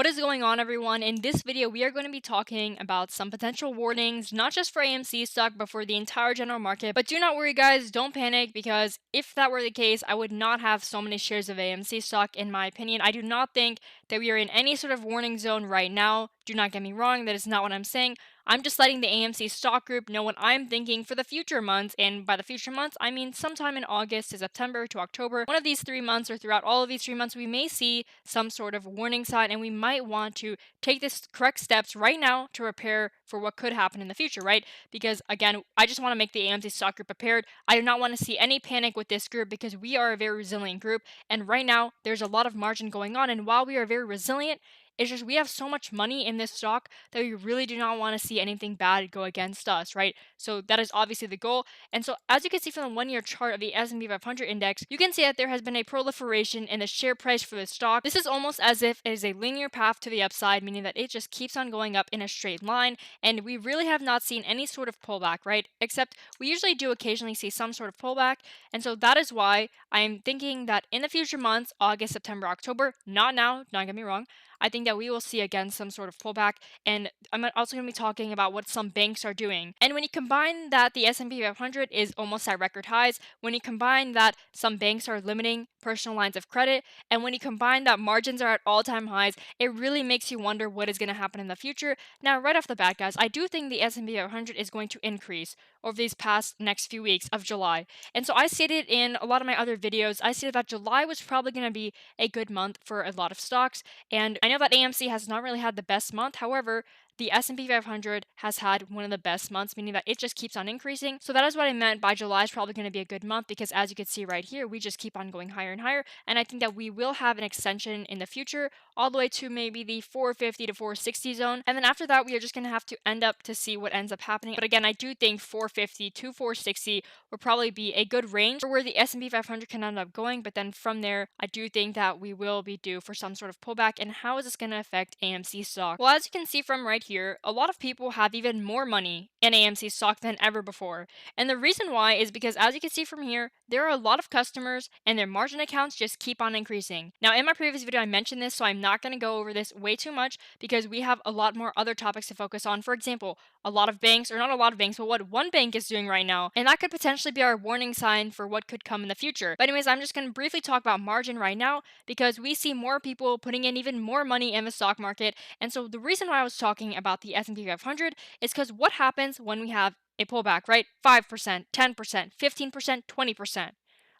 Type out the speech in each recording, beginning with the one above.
What is going on, everyone? In this video, we are going to be talking about some potential warnings, not just for AMC stock, but for the entire general market. But do not worry, guys, don't panic, because if that were the case, I would not have so many shares of AMC stock, in my opinion. I do not think that we are in any sort of warning zone right now. Do not get me wrong, that is not what I'm saying. I'm just letting the AMC stock group know what I'm thinking for the future months, and by the future months, I mean sometime in August to September to October. One of these 3 months, or throughout all of these 3 months, we may see some sort of warning sign, and we might want to take the correct steps right now to prepare for what could happen in the future, right? Because again, I just want to make the AMC stock group prepared. I do not want to see any panic with this group because we are a very resilient group, and right now there's a lot of margin going on, and while we are very resilient, it's just we have so much money in this stock that we really do not want to see anything bad go against us, right? So that is obviously the goal. And so as you can see from the 1-year chart of the S&P 500 index, you can see that there has been a proliferation in the share price for the stock. This is almost as if it is a linear path to the upside, meaning that it just keeps on going up in a straight line, and we really have not seen any sort of pullback, right? Except we usually do occasionally see some sort of pullback, and so that is why I'm thinking that in the future months, August, September, October, not now, don't get me wrong, I think that we will see again some sort of pullback, and I'm also going to be talking about what some banks are doing. And when you combine that the S&P 500 is almost at record highs, when you combine that some banks are limiting personal lines of credit, and when you combine that margins are at all-time highs, it really makes you wonder what is going to happen in the future. Now, right off the bat, guys, I do think the S&P 500 is going to increase over these past next few weeks of July. And so I stated in a lot of my other videos, I stated that July was probably going to be a good month for a lot of stocks, and I know that AMC has not really had the best month. However, the S&P 500 has had one of the best months, meaning that it just keeps on increasing. So that is what I meant by July is probably going to be a good month, because as you can see right here, we just keep on going higher and higher. And I think that we will have an extension in the future all the way to maybe the 450 to 460 zone. And then after that, we are just going to have to end up to see what ends up happening. But again, I do think 450 to 460 will probably be a good range for where the S&P 500 can end up going. But then from there, I do think that we will be due for some sort of pullback. And how is this going to affect AMC stock? Well, as you can see from right here, a lot of people have even more money in AMC stock than ever before. And the reason why is because, as you can see from here, there are a lot of customers and their margin accounts just keep on increasing. Now, in my previous video, I mentioned this, so I'm not going to go over this way too much because we have a lot more other topics to focus on. For example, a lot of banks, or not a lot of banks, but what one bank is doing right now, and that could potentially be our warning sign for what could come in the future. But anyways, I'm just going to briefly talk about margin right now because we see more people putting in even more money in the stock market. And so the reason why I was talking about the S&P 500 is because what happens when we have a pullback, right? 5%, 10%, 15%, 20%.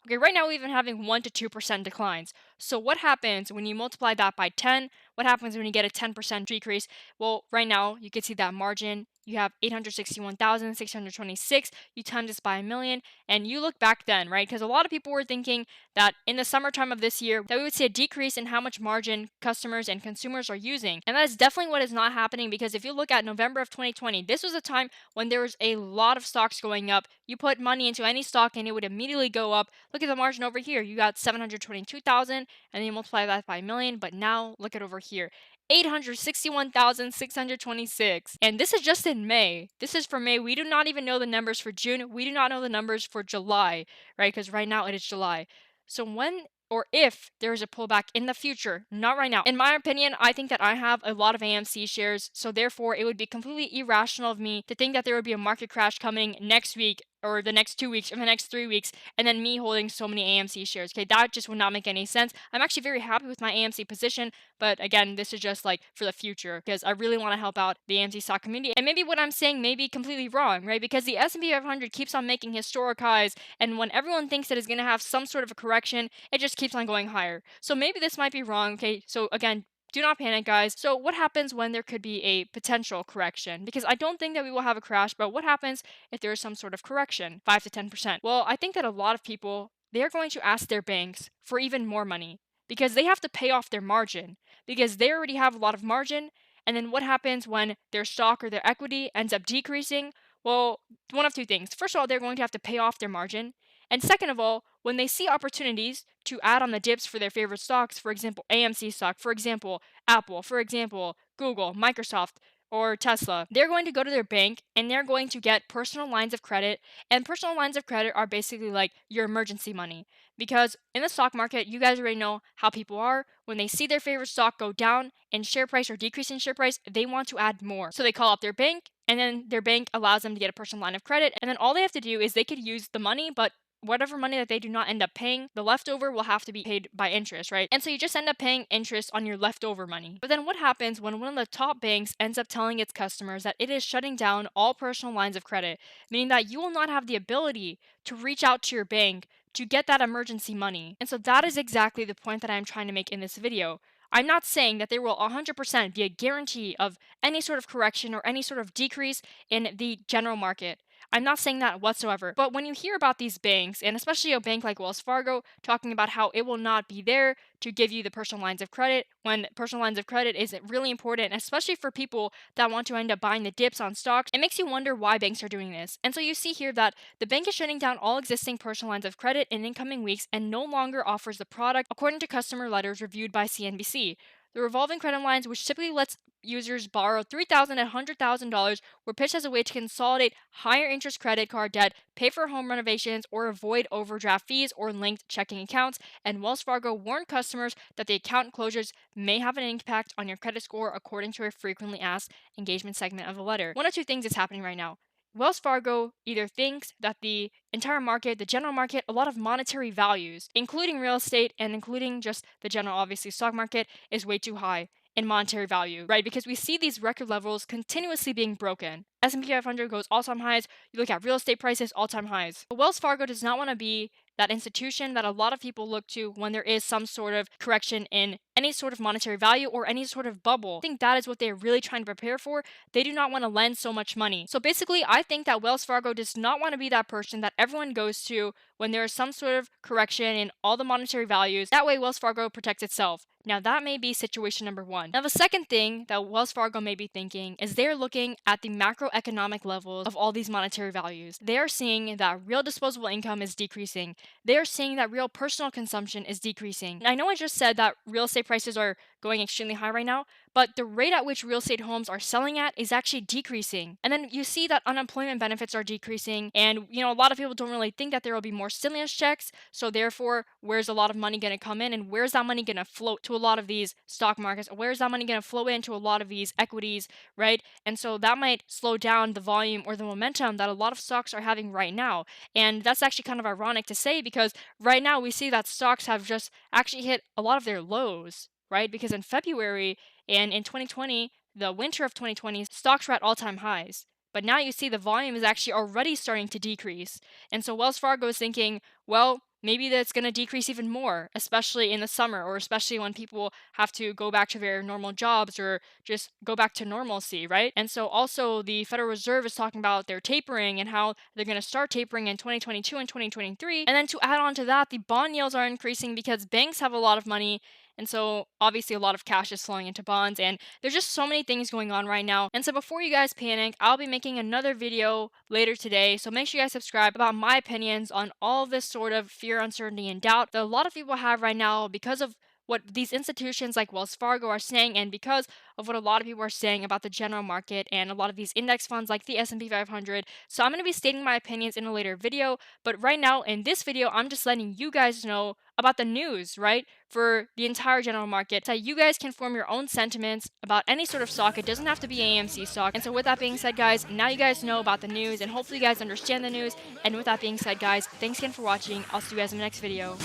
Okay, right now we've been having 1 to 2% declines. So what happens when you multiply that by 10? What happens when you get a 10% decrease? Well, right now you can see that margin. You have 861,626. You times this by a million, and you look back then, right? Because a lot of people were thinking that in the summertime of this year that we would see a decrease in how much margin customers and consumers are using. And that is definitely what is not happening, because if you look at November of 2020, this was a time when there was a lot of stocks going up. You put money into any stock and it would immediately go up. Look at the margin over here. You got 722,000, and then you multiply that by a million. But now look at over here. 861,626. And this is just in May. This is for May. We do not even know the numbers for June. We do not know the numbers for July, right? Because right now it is July. So when or if there is a pullback in the future, not right now. In my opinion, I think that I have a lot of AMC shares, so therefore it would be completely irrational of me to think that there would be a market crash coming next week or the next 2 weeks or the next 3 weeks, and then me holding so many AMC shares. Okay, that just would not make any sense. I'm actually very happy with my AMC position, but again, this is just like for the future because I really want to help out the AMC stock community. And maybe what I'm saying may be completely wrong, right? Because the S&P 500 keeps on making historic highs, and when everyone thinks that it's going to have some sort of a correction, it just keeps on going higher. So maybe this might be wrong. Okay, so again, do not panic, guys. So what happens when there could be a potential correction? Because I don't think that we will have a crash, but what happens if there is some sort of correction, 5 to 10%? Well, I think that a lot of people, they are going to ask their banks for even more money because they have to pay off their margin because they already have a lot of margin. And then what happens when their stock or their equity ends up decreasing? Well, one of two things. First of all, they're going to have to pay off their margin. And second of all, when they see opportunities to add on the dips for their favorite stocks, for example, AMC stock, for example, Apple, for example, Google, Microsoft, or Tesla, they're going to go to their bank and they're going to get personal lines of credit. And personal lines of credit are basically like your emergency money. Because in the stock market, you guys already know how people are. When they see their favorite stock go down in share price or decrease in share price, they want to add more. So they call up their bank, and then their bank allows them to get a personal line of credit. And then all they have to do is they could use the money, but whatever money that they do not end up paying, the leftover will have to be paid by interest, right? And so you just end up paying interest on your leftover money. But then what happens when one of the top banks ends up telling its customers that it is shutting down all personal lines of credit, meaning that you will not have the ability to reach out to your bank to get that emergency money. And so that is exactly the point that I'm trying to make in this video. I'm not saying that there will 100% be a guarantee of any sort of correction or any sort of decrease in the general market. I'm not saying that whatsoever. But when you hear about these banks, and especially a bank like Wells Fargo, talking about how it will not be there to give you the personal lines of credit, when personal lines of credit is really important, especially for people that want to end up buying the dips on stocks, it makes you wonder why banks are doing this. And so you see here that the bank is shutting down all existing personal lines of credit in incoming weeks and no longer offers the product, according to customer letters reviewed by CNBC. The revolving credit lines, which typically lets users borrow $3,000 and $100,000, were pitched as a way to consolidate higher interest credit card debt, pay for home renovations, or avoid overdraft fees or linked checking accounts. And Wells Fargo warned customers that the account closures may have an impact on your credit score, according to a frequently asked engagement segment of the letter. One of two things is happening right now. Wells Fargo either thinks that the entire market, the general market, a lot of monetary values, including real estate and including just the general, obviously, stock market, is way too high in monetary value, right? Because we see these record levels continuously being broken. S&P 500 goes all-time highs. You look at real estate prices, all-time highs. But Wells Fargo does not want to be that institution that a lot of people look to when there is some sort of correction in any sort of monetary value or any sort of bubble. I think that is what they're really trying to prepare for. They do not want to lend so much money. So basically, I think that Wells Fargo does not want to be that person that everyone goes to when there is some sort of correction in all the monetary values. That way, Wells Fargo protects itself. Now, that may be situation number one. Now, the second thing that Wells Fargo may be thinking is they're looking at the macroeconomic levels of all these monetary values. They are seeing that real disposable income is decreasing. They are seeing that real personal consumption is decreasing. And I know I just said that real estate prices are going extremely high right now, but the rate at which real estate homes are selling at is actually decreasing. And then you see that unemployment benefits are decreasing, and a lot of people don't really think that there will be more stimulus checks. So therefore, where's a lot of money going to come in, and where's that money going to float to a lot of these stock markets? Where's that money going to flow into a lot of these equities, right? And so that might slow down the volume or the momentum that a lot of stocks are having right now. And that's actually kind of ironic to say, because right now we see that stocks have just actually hit a lot of their lows, right? Because in February and in 2020, the winter of 2020, stocks were at all-time highs. But now you see the volume is actually already starting to decrease. And so Wells Fargo is thinking, well, maybe that's going to decrease even more, especially in the summer, or especially when people have to go back to their normal jobs or just go back to normalcy, right? And so also the Federal Reserve is talking about their tapering and how they're going to start tapering in 2022 and 2023. And then to add on to that, the bond yields are increasing because banks have a lot of money. And so obviously a lot of cash is flowing into bonds, and there's just so many things going on right now. And so before you guys panic, I'll be making another video later today. So make sure you guys subscribe about my opinions on all this sort of fear, uncertainty, and doubt that a lot of people have right now because of what these institutions like Wells Fargo are saying, and because of what a lot of people are saying about the general market and a lot of these index funds like the S&P 500. So I'm going to be stating my opinions in a later video, but right now in this video, I'm just letting you guys know about the news, right, for the entire general market, so you guys can form your own sentiments about any sort of stock. It doesn't have to be AMC stock. And so with that being said, guys, now you guys know about the news, and hopefully you guys understand the news. And with that being said, guys, thanks again for watching. I'll see you guys in the next video.